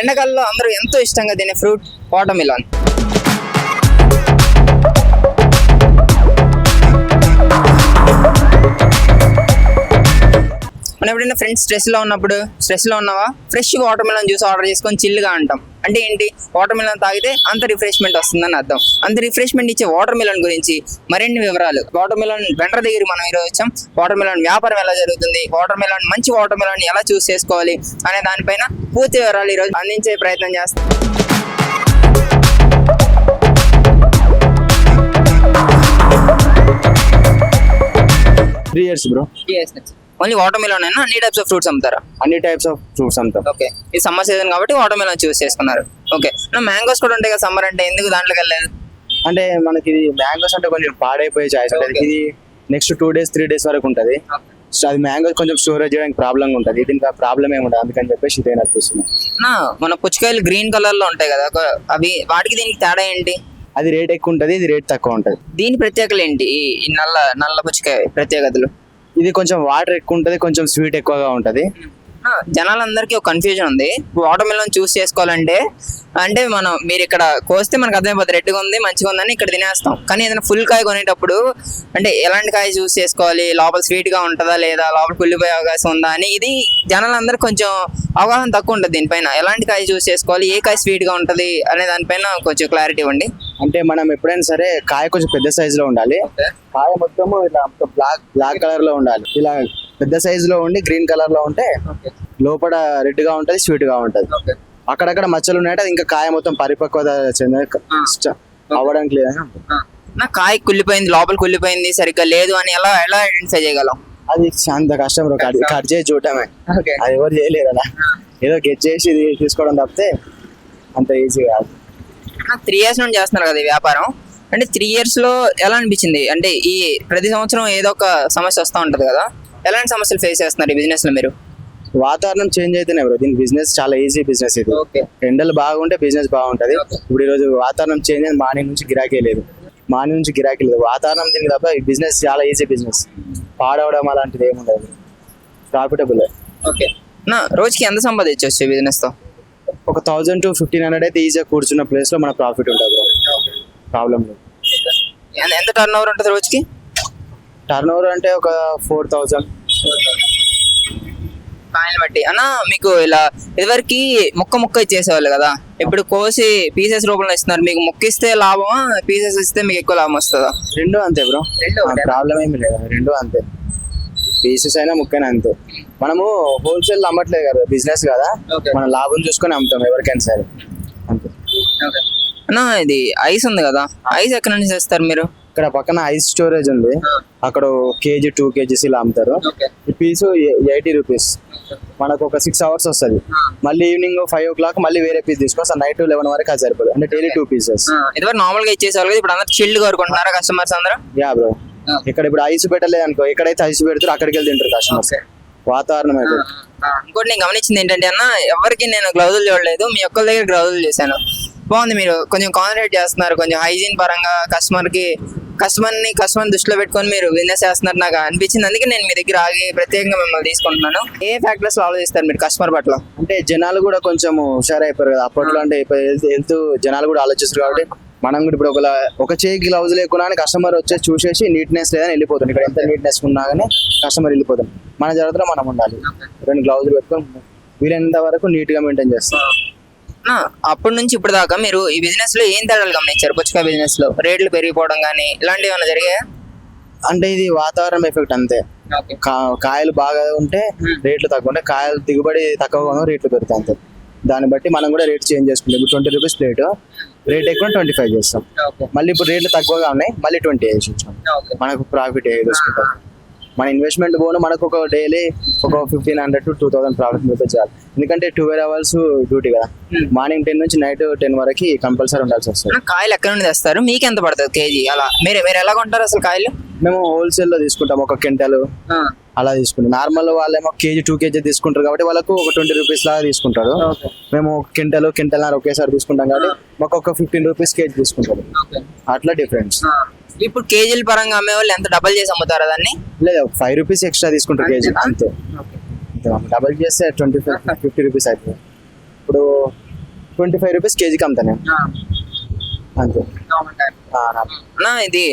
ఎండాకాలంలో అందరూ ఎంతో ఇష్టంగా తినే ఫ్రూట్ వాటర్ మిలన్. మనం ఎప్పుడైనా ఫ్రెండ్స్ స్ట్రెస్లో ఉన్నావా fresh water melon juice order చేసుకొని చిల్లుగా అంటాం. అంటే ఏంటి, వాటర్ మిలన్ తాగితే అంత రిఫ్రెష్మెంట్ వస్తుందని అర్థం. అంత రిఫ్రెష్మెంట్ ఇచ్చే వాటర్ మిలన్ గురించి మరిన్ని వివరాలు వాటర్ మిలన్ వెండర్ దగ్గరికి మనం ఈరోజు వచ్చాం. వాటర్ మిలన్ వ్యాపారం ఎలా జరుగుతుంది, వాటర్ మిలన్ మంచి వాటర్ మిలన్ ఎలా చూస్ చేసుకోవాలి అనే దానిపైన పూర్తి వివరాలు ఈరోజు అందించే ప్రయత్నం చేస్తాం. బ్రో ఓన్లీ వాటర్ మిలన్ అయినా అన్ని టైప్స్ ఆఫ్ ఫ్రూట్స్ అమ్ముతారా? అన్ని టైప్స్ ఆఫ్ ఫ్రూట్స్ అమ్ముతాం. ఓకే, ఇది సమ్మర్ సీజన్ కాబట్టి వాటర్ మిలన్ చూస్ చేసుకున్నారు. ఓకే, మ్యాంగోస్ కూడా ఉంటాయి కదా సమ్మర్, అంటే ఎందుకు దాంట్లోకి వెళ్ళలేదు? అంటే మనకి ఇది మ్యాంగోస్ అంటే కొంచెం పాడైపోయే ఛాయిస్ ఉంటుంది. ఇది నెక్స్ట్ 2 days 3 days వరకు ఉంటుంది. సో అది మ్యాంగోస్ కొంచెం స్టోరేజ్ చేయడానికి ప్రాబ్లం ఉంటుంది. దీనికి ప్రాబ్లం ఏమి ఉంటుంది, అందుకని చెప్పేసి ఇదే నడిపిస్తుంది. మన పుచ్చకాయలు గ్రీన్ కలర్ లో ఉంటాయి కదా, అవి వాటికి దీనికి తేడా ఏంటి? అది రేట్ ఎక్కువ ఉంటుంది, ఇది రేట్ తక్కువ ఉంటుంది. దీని ప్రత్యేకతలు ఏంటి? ఈ నల్ల పుచ్చకాయ ప్రత్యేకతలు? ఇది కొంచెం వాటర్ ఎక్కువ ఉంటుంది, కొంచెం స్వీట్ ఎక్కువగా ఉంటుంది. జనాలందరికీ ఒక కన్ఫ్యూజన్ ఉంది, వాటర్ మిలన్ చూస్ చేసుకోవాలంటే అంటే మీరు ఇక్కడ కోస్తే మనకు అర్థమైపోతుంది రెడ్గా ఉంది మంచిగా ఉందని ఇక్కడ తినేస్తాం. కానీ ఏదైనా ఫుల్ కాయ కొనేటప్పుడు అంటే ఎలాంటి కాయ చూస్ చేసుకోవాలి, లోపల స్వీట్ గా ఉంటుందా లేదా, లోపల కుళ్ళిపోయే అవకాశం ఉందా అని ఇది జనాలందరికీ కొంచెం అవగాహన తక్కువ ఉంటుంది. దీనిపైన ఎలాంటి కాయ చూస్ చేసుకోవాలి, ఏ కాయ స్వీట్ గా ఉంటది అనే దానిపైన కొంచెం క్లారిటీ ఇవ్వండి. అంటే మనం ఎప్పుడైనా సరే కాయ కొంచెం పెద్ద సైజ్ లో ఉండాలి. కాయ మొత్తం ఇలా బ్లాక్ కలర్ లో ఉండాలి. ఇలా పెద్ద సైజ్ లో ఉండి గ్రీన్ కలర్ లో ఉంటే లోపల రెడ్ గా ఉంటది, స్వీట్ గా ఉంటది. అక్కడక్కడ మచ్చలు ఉన్నాయంటే అది ఇంకా కాయ మొత్తం పరిపక్వత అవ్వడానికి లేదా. నా కాయ కుళ్ళిపోయింది, లోపల కుళ్ళిపోయింది సరిగ్గా లేదు అని ఎలా ఐడెంటిఫై చేయగలం? అది అంత కష్టం కట్ చేసి చూడటమే, అది ఎవరు చేయలేరు. అలా ఏదో గెట్ చేసి తీసుకోవడం తప్పితే అంత ఈజీ కాదు. 3 years నుండి చేస్తున్నారు కదా ఈ వ్యాపారం, అంటే 3 years లో ఎలా అనిపించింది? అంటే ఈ ప్రతి సంవత్సరం ఏదో ఒక సమస్య వస్తూ ఉంటది కదా, ఎలాంటి సమస్యలు ఫేస్ చేస్తున్నారు ఈ బిజినెస్ లో మీరు? వాతావరణం చేంజ్ అయితేనే బ్రో దీని బిజినెస్ చాలా ఈజీ బిజినెస్. ఇది ఎండలు బాగుంటే బిజినెస్ బాగుంటది. ఇప్పుడు ఈ రోజు వాతావరణం చేంజ్ అయింది, మార్నింగ్ నుంచి గిరాకీ లేదు. వాతావరణం దీనికి తప్ప ఈ బిజినెస్ చాలా ఈజీ బిజినెస్. పాడవడం అలాంటిది ఏముండదు, ప్రాఫిటబుల్. ఓకే, రోజుకి ఎంత సంపాదించవచ్చు ఈ బిజినెస్ తో? ఒక 1000 to 1500 అయితే ఈజీగా కూర్చున్న ప్లేస్ లో మన ప్రాఫిట్ ఉంటుంది, ప్రాబ్లం లేదు. ఎంత టర్న్ ఓవర్ ఉంటుంది రోజుకి? టర్న్ ఓవర్ అంటే ఒక 4000 కాయలు బట్టి. అన్న మీకు ఇలా ఇదివరకు ముక్క ఇచ్చేసేవాళ్ళు కదా, ఇప్పుడు కోసి పీసెస్ రూపంలో ఇస్తున్నారు. మీకు ముక్క ఇస్తే లాభమా, పీసెస్ ఇస్తే మీకు ఎక్కువ లాభం వస్తుందా? రెండు అంతే బ్రో, ప్రాబ్లం ఏమి లేదు. రెండు అంతే, పీసెస్ అయినా ముక్కైనా అంతే. మనము హోల్సేల్ అమ్మట్లేదు కదా, బిజినెస్ కదా, మనం లాభం చూసుకొని అమ్ముతాం ఎవరికైనా సరే, అంతే. అన్న ఇది ఐస్ ఉంది కదా, ఐస్ ఎక్కడ నుంచి తెస్తారు మీరు? ఇక్కడ పక్కన ఐస్ స్టోరేజ్ ఉంది, అక్కడ కేజీ 2 kgs ఇలా అమ్ముతారు. ఈ పీసు 80 rupees. మనకు ఒక 6 hours వస్తుంది. మళ్ళీ ఈవినింగ్ 5 o'clock మళ్ళీ వేరే పీస్ తీసుకొస్తాం. నైట్ 11 వరకు అది సరిపోదు, అంటే డైలీ 2 pieces. ఇదివరకు నార్మల్ గా ఇచ్చేసేవాళ్ళు కదా, ఇప్పుడు అందరూ చిల్డ్ కోరుకుంటున్నారా కస్టమర్స్ అందరూ? యా బ్రో, ఇక్కడ ఇప్పుడు ఐస్ పెట్టలేదు అనుకో, ఎక్కడైతే ఐస్ పెడతారో అక్కడికి వెళ్ళి తింటారు కస్టమర్స్. వాతావరణం అయితే. ఇంకోటి నేను గమనించింది ఏంటంటే అన్న, ఎవరికి నేను గ్లౌజులు చూడలేదు, మీ ఒక్కరి దగ్గర గ్లౌజులు చూశాను. బాగుంది, మీరు కొంచెం కాన్సన్ట్రేట్ చేస్తున్నారు, కొంచెం హైజీన్ పరంగా కస్టమర్ దృష్టిలో పెట్టుకొని మీరు బిజినెస్ చేస్తున్నారు నాకు అనిపించింది. అందుకే నేను మీ దగ్గర ఆగి ప్రత్యేకంగా మిమ్మల్ని తీసుకుంటున్నాను. ఏ ఫ్యాక్టర్స్ ఆలోచిస్తారు మీరు కస్టమర్ పట్ల? అంటే జనాలు కూడా కొంచెం హుషారైపోయారు కదా అప్పట్లో, అంటే హెల్త్ జనాలు కూడా ఆలోచిస్తారు కాబట్టి మనం కూడా ఇప్పుడు ఒక చేయి గ్లౌజ్ లేకుండా కస్టమర్ వచ్చేసి చూసేసి నీట్నెస్ లేదని వెళ్ళిపోతుంది. ఇక్కడ ఎంత నీట్నెస్ ఉన్నా కానీ కస్టమర్ వెళ్ళిపోతుంది. మన జాగ్రత్తలో మనం ఉండాలి, 2 గ్లౌజులు పెట్టుకొని వీలైనంత వరకు నీట్ గా మెయింటైన్ చేస్తాం. అప్పటి నుంచి ఇప్పుడు దాకా మీరు ఈ బిజినెస్ లో ఏం తేడాలు గమనించారు? పుచ్చకాయ బిజినెస్ లో రేట్లు పెరిగిపోవడం కానీ ఇలాంటివి ఏమైనా జరిగాయా? అంటే ఇది వాతావరణం ఎఫెక్ట్ అంతే. కాయలు బాగా ఉంటే రేట్లు తక్కువ ఉంటాయి, కాయలు దిగుబడి తక్కువగా ఉన్న రేట్లు పెరుగుతాయి అంతే. దాన్ని బట్టి మనం కూడా రేట్ చేంజ్ చేసుకుంటాం. ఇప్పుడు 20 rupees ప్లేట్, రేట్ ఎక్కువ 25 చేస్తాం. మళ్ళీ ఇప్పుడు రేట్లు తక్కువగా ఉన్నాయి, మళ్ళీ 20 వేసి ఇచ్చాం. మనకు ప్రాఫిట్ వేసుకుంటాం. మన ఇన్వెస్ట్మెంట్ పోను మనకు ఒక డైలీ ఒక 1500 to 2000 ప్రాఫిట్ మిగతా చాలు. ఎందుకంటే 12 hours డ్యూటీ కదా, మార్నింగ్ 10 నుంచి నైట్ 10 వరకు కంపల్సరీ ఉండాల్సి వస్తుంది. కాయలు ఎక్కడ నుండి తెస్తారు, మీకు ఎంత పడుతుంది కేజీ? అలా మీరు ఎలా కొంటారు అసలు కాయలు? మేము హోల్సేల్ లో తీసుకుంటాం, 1 quintal అలా తీసుకుంటాం. నార్మల్ వాళ్ళేమో కేజీ 2 kg తీసుకుంటారు కాబట్టి వాళ్ళకు ఒక 20 rupees లాగా తీసుకుంటారు. మేము 1 quintal ఒకేసారి తీసుకుంటాం కాబట్టి మాకు ఒక 15 rupees కేజీ తీసుకుంటారు. అట్లా డిఫరెన్స్. ఇప్పుడు కేజీల పరంగా అమ్మే వాళ్ళు ఎంత డబల్ చేసి అమ్ముతారా దాన్ని? లేదు, 5 rupees ఎక్స్ట్రా తీసుకుంటారు కేజీ అంతే. డబల్ చేస్తే 50 rupees అవుతుంది. ఇప్పుడు 25 రూపీస్ కేజీకి అమ్ముతాను నేను. అంతే. అన్నా ఇది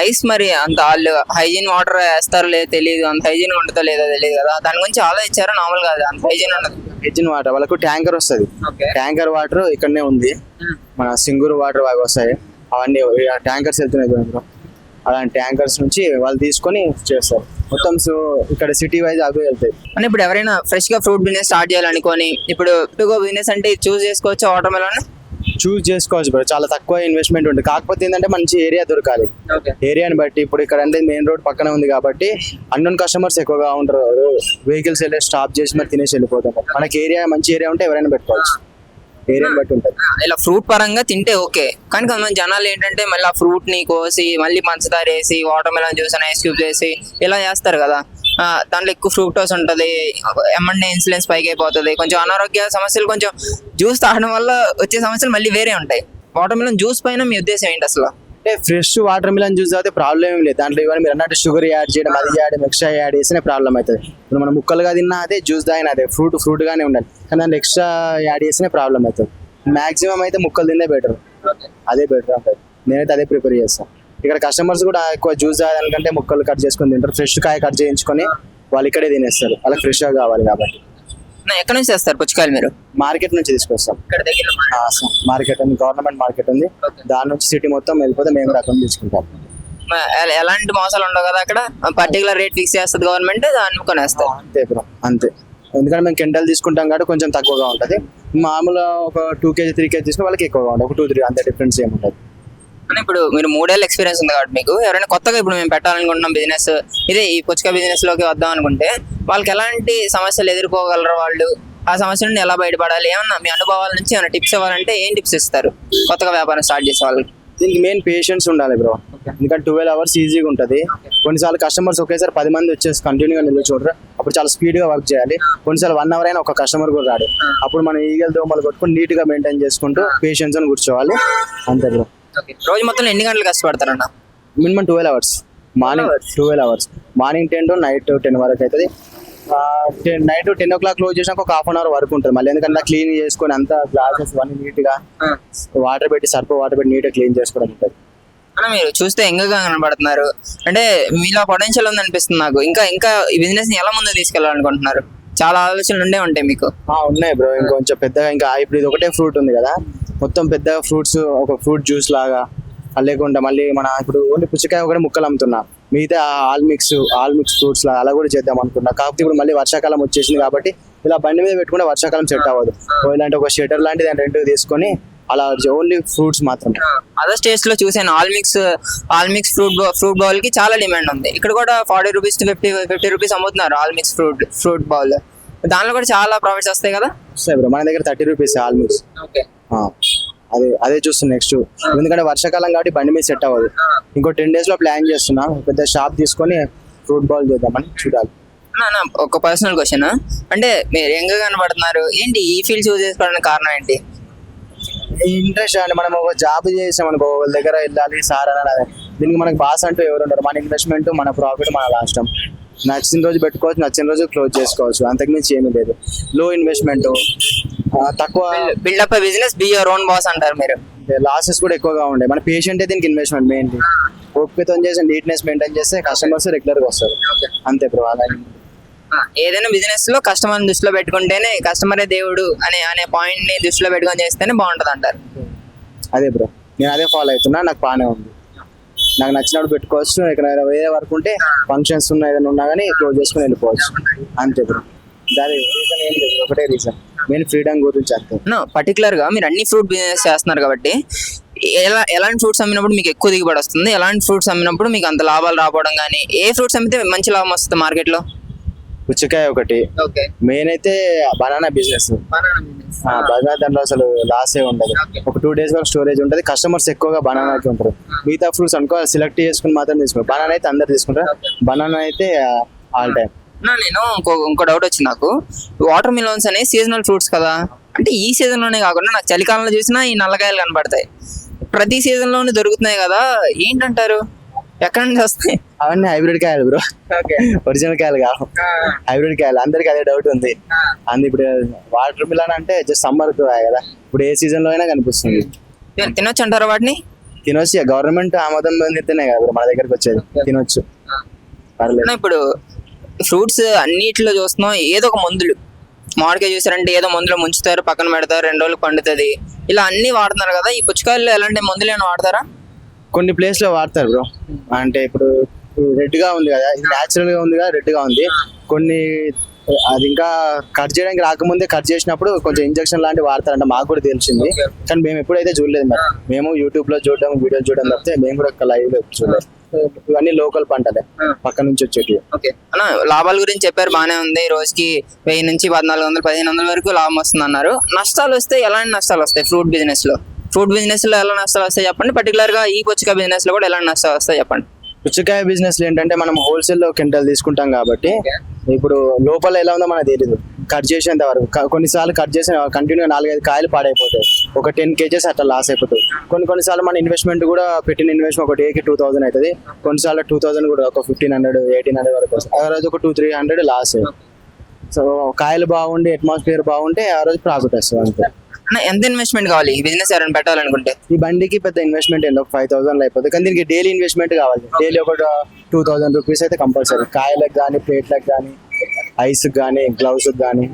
ఐస్ మరి అంత వాళ్ళు హైజీన్ వాటర్ వేస్తారో లేదో తెలియదు, అంత హైజీన్ ఉంటుందో లేదో తెలియదు కదా, దాని గురించి ఆలోచించారా? నార్మల్ కాదు అంత హైజీన్ ఉండదు. హైజీన్ వాటర్ వాళ్ళకు ట్యాంకర్ వస్తుంది. ట్యాంకర్ వాటర్ ఇక్కడనే ఉంది, మన సింగూరు వాటర్ అవి వస్తాయి, అవన్నీ ట్యాంకర్స్ వెళ్తున్నాయి బ్రో. అలాంటి ట్యాంకర్స్ నుంచి వాళ్ళు తీసుకొని చేస్తారు మొత్తం. సో ఇక్కడ సిటీ వైజ్ అవి వెళ్తాయి. అంటే ఇప్పుడు ఎవరైనా ఫ్రెష్ గా ఫ్రూట్ బిజినెస్ స్టార్ట్ చేయాలనుకొని ఇప్పుడు బిజినెస్ అంటే చూస్ చేసుకోవచ్చు వాటర్ మెలన్? చూస్ చేసుకోవచ్చు బ్రో, చాలా తక్కువ ఇన్వెస్ట్మెంట్ ఉంటుంది. కాకపోతే ఏంటంటే మంచి ఏరియా దొరకాలి. ఏరియాని బట్టి ఇప్పుడు ఇక్కడ అంటే మెయిన్ రోడ్ పక్కన ఉంది కాబట్టి అన్నోన్ కస్టమర్స్ ఎక్కువగా ఉంటారు. వెహికల్స్ వెళ్ళి స్టాప్ చేసి మరి తినేసి వెళ్ళిపోతాం. మనకి ఏరియా మంచి ఏరియా ఉంటే ఎవరైనా పెట్టుకోవచ్చు, ఏరియాని బట్టి ఉంటుంది. ఇలా ఫ్రూట్ పరంగా తింటే ఓకే, కానీ కొంతమంది జనాలు ఏంటంటే మళ్ళీ ఆ ఫ్రూట్ ని కోసి మళ్ళీ పంచదార వేసి వాటర్ మెలన్ జ్యూస్ అని ఐస్ క్యూబ్ చేసి ఇలా చేస్తారు కదా. దాంట్లో ఎక్కువ ఫ్రూక్టోస్ ఉంటుంది, ఎమ్మండే ఇన్సులిన్స్ పైకి అయిపోతుంది, కొంచెం అనారోగ్య సమస్యలు, కొంచెం జ్యూస్ తాగడం వల్ల వచ్చే సమస్యలు మళ్ళీ వేరే ఉంటాయి. వాటర్ మెలన్ జ్యూస్ పైన మీ ఉద్దేశం ఏంటి అసలు? అంటే ఫ్రెష్ వాటర్ మిలన్ జ్యూస్ అయితే ప్రాబ్లం ఏం లేదు. దాంట్లో ఇవన్నీ మీరు అన్నట్టు షుగర్ యాడ్ చేయడం, అది యాడ్ ఎక్స్ట్రా యాడ్ చేస్తేనే ప్రాబ్లం అవుతుంది. ఇప్పుడు మనం ముక్కలుగా తిన్నా అదే, జ్యూస్ తాగినా అదే, ఫ్రూట్ గానే ఉండాలి. కానీ దాంట్లో ఎక్స్ట్రా యాడ్ చేస్తేనే ప్రాబ్లం అవుతుంది. మాక్సిమం అయితే ముక్కలు తిందే బెటర్, అదే బెటర్ ఉంటుంది. నేనైతే అదే ప్రిపేర్ చేస్తాను. ఇక్కడ కస్టమర్స్ కూడా ఎక్కువ జ్యూస్ తాగడానికంటే ముక్కలు కట్ చేసుకొని తింటారు. ఫ్రెష్ కాయ కట్ చేయించుకొని వాళ్ళు ఇక్కడే తినేస్తారు, వాళ్ళకి ఫ్రెష్గా కావాలి కాబట్టి. ఎక్కడ నుంచి తెస్తారు పుచ్చకాయలు మీరు? మార్కెట్ నుంచి తీసుకొస్తాం. మార్కెట్ ఉంది, గవర్నమెంట్ మార్కెట్ ఉంది, దాని నుంచి సిటీ మొత్తం వెళ్ళిపోతే మేము కూడా అక్కడ తీసుకుంటాం. ఎలాంటి మోసాలు ఉండవు కదా అక్కడ? పర్టికులర్ రేట్ ఫిక్స్ చేస్తుంది గవర్నమెంట్, దాన్ని కొనేస్తారు అంతే బ్రో, అంతే. ఎందుకంటే మేము కెంటల్ తీసుకుంటాం కాబట్టి కొంచెం తక్కువగా ఉంటుంది. మామూలుగా ఒక 2 kg 3 kg తీసుకుని వాళ్ళకి ఎక్కువగా ఉంటుంది, ఒక 2-3 అంతే డిఫరెన్స్ ఏముంటుంది. ఇప్పుడు మీరు 3 ఏళ్ళ ఎక్స్పీరియన్స్ ఉంది కాబట్టి మీకు ఎవరైనా కొత్తగా ఇప్పుడు మేము పెట్టాలనుకుంటున్నాం బిజినెస్, ఇదే ఈ పుచ్చకాయ బిజినెస్ లోకి వద్దాం అనుకుంటే వాళ్ళకి ఎలాంటి సమస్యలు ఎదుర్కోగలరు, వాళ్ళు ఆ సమస్య నుండి ఎలా బయటపడాలి, ఏమన్నా మీ అనుభవాల నుంచి ఏమైనా టిప్స్ ఇవ్వాలంటే ఏం టిప్స్ ఇస్తారు కొత్తగా వ్యాపారం స్టార్ట్ చేసే వాళ్ళకి? దీనికి మెయిన్ పేషెన్స్ ఉండాలి బ్రో. ఎందుకంటే 12 hours ఈజీగా ఉంటుంది. కొన్నిసార్లు కస్టమర్స్ ఒకేసారి 10 మంది వచ్చేసి కంటిన్యూగా నిల్చోడరు, అప్పుడు చాలా స్పీడ్గా వర్క్ చేయాలి. కొన్నిసార్లు 1 hour అయినా ఒక కస్టమర్ కూడా రాడు. అప్పుడు మనం ఈగలు దోమలు కొట్టుకుని నీట్గా మెయింటైన్ చేసుకుంటూ పేషెన్స్ అని కూర్చోవాలి, అంతే బ్రో. రోజు మొత్తం ఎన్ని గంటలు కష్టపడతారన్న? Minimum 12 hours. Morning 12 hours, morning 10 to night 10 వరకు అవుతుంది. నైట్ 10 o'clock క్లోజ్ చేసినాక ఒక 1/2 hour వరకు ఉంటుంది మళ్ళీ. ఎందుకంటే క్లీన్ చేసుకొని అంతా గ్లాసెస్ అన్ని నీట్గా వాటర్ పెట్టి సర్ఫ్ వాటర్ పెట్టి నీట్గా క్లీన్ చేసుకోవడం ఉంటుంది. అన్న మీరు చూస్తే ఎంగగా కనబడుతున్నారు, అంటే మీలో పొటెన్షియల్ ఉంది అనిపిస్తుంది నాకు. ఇంకా ఈ బిజినెస్ ని ఎలా ముందుకు తీసుకెళ్ళాలనుకుంటున్నారు? చాలా ఆలోచనలు ఉండే ఉంటాయి మీకు. ఉన్నాయి బ్రో, ఇంకొంచెం పెద్దగా. ఇంకా ఇప్పుడు ఇది ఒకటే ఫ్రూట్ ఉంది కదా, మొత్తం పెద్ద ఫ్రూట్స్, ఒక ఫ్రూట్ జ్యూస్ లాగా లేకుండా మళ్ళీ మన ఇప్పుడు ఓన్లీ పుచ్చకాయ ఒకటే ముక్కలు అమ్ముతున్నా, మిగతా ఆల్ మిక్స్ ఫ్రూట్స్ లాగా అలా కూడా చేద్దాం అనుకున్నా. కాకపోతే ఇప్పుడు మళ్ళీ వర్షాకాలం వచ్చేసింది కాబట్టి ఇలా బండి మీద పెట్టుకుంటే వర్షాకాలం సెట్ అవ్వదు. ఇలాంటి ఒక షెటర్ లాంటిది రెంట్ తీసుకొని అలా ఓన్లీ ఫ్రూట్స్ మాత్రమే. అదర్ స్టేట్స్ లో చూసాను ఆల్ మిక్స్ ఫ్రూట్ బౌల్ కి చాలా డిమాండ్ ఉంది. ఇక్కడ కూడా 40 రూపీస్ to 50 రూపీస్ అమ్ముతున్నారు ఆల్ మిక్స్ ఫ్రూట్ బౌల్. దానిలో కూడా చాలా ప్రాఫిట్స్ వస్తాయి కదా? వస్తాయి బ్రో, మన దగ్గర 30 రూపీస్ ఆల్ మిక్స్. అదే చూస్తున్నా నెక్స్ట్. ఎందుకంటే వర్షాకాలం కాబట్టి బండి మీద సెట్ అవ్వదు. ఇంకో 10 days లో ప్లాన్ చేస్తున్నా, పెద్ద షాప్ తీసుకొని ఫ్రూట్ బౌల్ చేద్దామని చూడాలి. ఒక పర్సనల్ క్వశ్చన్, అంటే మీరు ఎంగగా కనబడుతున్నారు, ఏంటి ఈ ఫీల్డ్ చూస్ చేసుకోవడానికి కారణం ఏంటి? ఇంట్రెస్ట్ అండి. మనం ఒక జాబ్ చేసాం అనుకో, వాళ్ళ దగ్గర వెళ్ళాలి సార్ అని, దీనికి మనకి బాస్ అంటూ ఎవరు ఉంటారు. మన ఇన్వెస్ట్మెంట్, మన ప్రాఫిట్, మన లాస్టం. నచ్చిన రోజు పెట్టుకోవచ్చు, నచ్చిన రోజు క్లోజ్ చేసుకోవచ్చు, అంతకుమించి ఏమీ లేదు. లో ఇన్వెస్ట్మెంట్, తక్కువ buildup business, be your own boss అంటారు మీరు. లాసెస్ కూడా ఎక్కువగా ఉండే. మన పేషెంట్ దీనికి ఇన్వెస్ట్మెంట్ మెయిన్లీ. ఓపికతో చేసి నీట్నెస్ మెయింటైన్ చేస్తే కస్టమర్స్ రెగ్యులర్గా వస్తారు, అంతే బ్రో. అలా ఏదైనా బిజినెస్ లో కస్టమర్ దృష్టిలో పెట్టుకుంటేనే, కస్టమరే దేవుడు అనే పాయింట్ ని దృష్టిలో పెట్టుకొని చేస్తేనే బాగుంటది అంటారు. అదే బ్రో, నేను అదే ఫాలో అవుతున్నా, నాకు బాగానే ఉంది. నాకు నచ్చినప్పుడు పెట్టుకోవచ్చు, ఇక్కడ వేరే వర్క్ ఉంటే ఫంక్షన్స్ ఉన్నా ఏదైనా ఉన్నా కానీ క్లోజ్ చేసుకుని వెళ్ళిపోవచ్చు, అంతే బ్రో. దాని రీజన్ ఏం లేదు, ఒకటే రీజన్, మెయిన్ ఫ్రీడమ్ గురించి అంతే. పర్టికులర్ గా మీరు అన్ని ఫ్రూట్ బిజినెస్ చేస్తున్నారు కాబట్టి ఎలాంటి ఫ్రూట్స్ అమ్మినప్పుడు మీకు ఎక్కువ దిగుబడి వస్తుంది, ఎలాంటి ఫ్రూట్స్ అమ్మినప్పుడు మీకు అంత లాభాలు రావడం కానీ, ఏ ఫ్రూట్స్ అమ్మితే మంచి లాభం వస్తుంది మార్కెట్ లో? పుచ్చకాయ ఒకటి మెయిన్ అయితే, బనానా బిజినెస్. బనానా దాంట్లో అసలు లాసే ఉండదు. ఒక 2 days వరకు స్టోరేజ్ ఉంటుంది, కస్టమర్స్ ఎక్కువగా బనానాకి ఉంటారు. మిగతా ఫ్రూట్స్ అనుకో సెలెక్ట్ చేసుకుని మాత్రం తీసుకుంటారు. బనానా అయితే అందరు తీసుకుంటారు, బనానా అయితే ఆల్ టైమ్. నేను ఇంకో డౌట్ వచ్చింది నాకు. వాటర్ మిలన్స్ అనేవి సీజనల్ ఫ్రూట్స్ కదా, అంటే ఈ సీజన్ లోనే కాకుండా నాకు చలికాలంలో చూసినా ఈ నల్లకాయలు కనబడతాయి, ప్రతి సీజన్ లోనే దొరుకుతున్నాయి కదా, ఏంటంటారు? ఎక్కడ నుంచి వస్తాయి? అవన్నీ హైబ్రిడ్ కాయలు బ్రో, ఓకే. ఒరిజినల్ కాయలు కావు, హైబ్రిడ్ కాయలు. అందరికి అదే డౌట్ ఉంది. ఇప్పుడు వాటర్ మిలన్ అంటే జస్ట్ సమ్మర్ కదా, ఇప్పుడు ఏ సీజన్ లో అయినా కనిపిస్తుంది. తినొచ్చు అంటారా వాటిని? తినొచ్చు, గవర్నమెంట్ ఆమోదం పొందితేనే కదా మన దగ్గరకు వచ్చేది. తినొచ్చు, పర్లేదు. ఇప్పుడు ఫ్రూట్స్ అన్నిట్లో చూస్తున్నాం ఏదో ఒక మందులు. మామిడికాయ చూసారంటే ఏదో మందులో ముంచుతారు, పక్కన పెడతారు, 2 రోజులు పండుతుంది, ఇలా అన్ని వాడుతున్నారు కదా. ఈ పుచ్చకాయల్లో ఎలాంటి మందులు ఏమైనా వాడతారా? కొన్ని ప్లేస్ లో వాడతారు బ్రో. అంటే ఇప్పుడు రెడ్ గా ఉంది కదా, ఇది న్యాచురల్ గా ఉంది కదా, రెడ్ గా ఉంది. కొన్ని అది ఇంకా కట్ చేయడానికి రాకముందే కట్ చేసినప్పుడు కొంచెం ఇంజక్షన్ లాంటివి వాడతారంట, మాకు కూడా తెలిసింది. కానీ మేము ఎప్పుడైతే చూడలేదు, మరి మేము యూట్యూబ్ లో చూడడం, వీడియోలు చూడడం తప్పితే మేము కూడా లైవ్ లో చూడలేదు. ఇవన్నీ లోకల్ పంటలే, పక్క నుంచి వచ్చేటివి. ఓకే అన్న, లాభాల గురించి చెప్పారు, బాగానే ఉంది. రోజుకి 1000 నుంచి 1400, 1500 వరకు లాభం వస్తుంది అన్నారు. నష్టాలు వస్తే ఎలాంటి నష్టాలు వస్తాయి ఫ్రూట్ బిజినెస్ లో? ఫ్రూట్ బిజినెస్ లో ఎలా నష్టాలు వస్తాయి చెప్పండి. పర్టికులర్ గా ఈ పుచ్చకాయ బిజినెస్ లో కూడా ఎలాంటి నష్టాలు వస్తాయి చెప్పండి. పుచ్చకాయ బిజినెస్ లో ఏంటంటే మనం హోల్సేల్ లో క్వింటాల్ తీసుకుంటాం కాబట్టి ఇప్పుడు లోపల ఎలా ఉందో మనకు తెలియదు. కట్ చేసేంత వరకు కొన్నిసార్లు కట్ చేసిన కంటిన్యూగా 4-5 కాయలు పాడైపోతాయి, ఒక 10 kgs అట్లా లాస్ అయిపోతుంది. కొన్నిసార్లు మన ఇన్వెస్ట్మెంట్ కూడా పెట్టిన ఇన్వెస్ట్మెంట్ ఒక డేకి 2000 అవుతుంది, కొన్నిసార్లు 2000 కూడా ఒక 1500, 1800 వరకు వస్తుంది. ఆ రోజు ఒక 200-300 లాస్. సో కాయలు బాగుండి అట్మాస్ఫియర్ బాగుంటే ఆ రోజు ప్రాఫిట్ వస్తుంది అంతే. అన్న, ఎంత ఇన్వెస్ట్మెంట్ కావాలి ఈ బిజినెస్ ఎవరైనా పెట్టాలనుకుంటే? ఈ బండికి పెద్ద ఇన్వెస్ట్మెంట్ ఏంటి, ఒక 5000 అయిపోతుంది. కానీ దీనికి డైలీ ఇన్వెస్ట్మెంట్ కావాలి. డైలీ ఒక 2000 రూపీస్ అయితే కంపల్సరీ. కాయలకు కానీ, ప్లేట్లకు కానీ, ఐస్కి కానీ, గ్లౌస్కి కానీ.